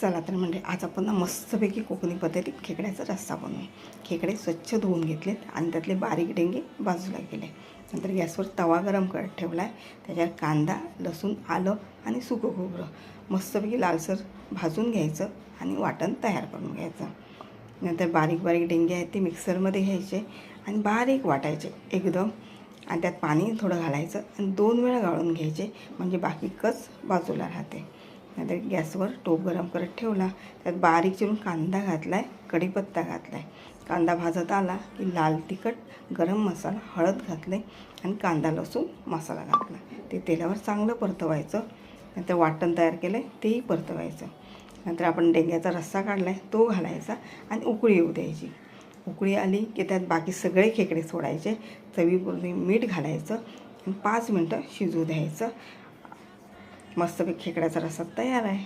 चला तर म्हणजे आज आपण ना मस्तपैकी कोकणी पद्धतीत खेकड्याचा रस्सा बनवू. खेकडे स्वच्छ धुवून घेतलेत आणि त्यातले बारीक डेंगे बाजूला केले. नंतर गॅसवर तवा गरम करत ठेवला आहे. त्याच्यावर कांदा, लसूण, आलं आणि सुकं खोबरं मस्तपैकी लालसर भाजून घ्यायचं आणि वाटण तयार करून घ्यायचं. नंतर बारीक बारीक डेंगे आहेत ते मिक्सरमध्ये घ्यायचे आणि बारीक वाटायचे एकदम, आणि त्यात पाणी थोडं घालायचं आणि 2 वेळा गाळून घ्यायचे, म्हणजे बाकी कच बाजूला राहते. नंतर गॅसवर टोप गरम करत ठेवला. त्यात बारीक चिरून कांदा घातला आहे, कढीपत्ता घातला आहे. कांदा भाजत आला की लाल तिखट, गरम मसाला, हळद घातले आणि कांदा लसूण मसाला घातला. ते तेलावर चांगलं परतवायचं. नंतर वाटण तयार केलं आहे तेही परतवायचं. नंतर आपण डेंग्याचा रस्सा काढला आहे तो घालायचा आणि उकळी येऊ द्यायची. उकळी आली की त्यात बाकी सगळे खेकडे सोडायचे. चवीपुरते मीठ घालायचं आणि 5 मिनटं शिजू द्यायचं. मस्तपैकी खेकड्याचा रस्सा तयार आहे.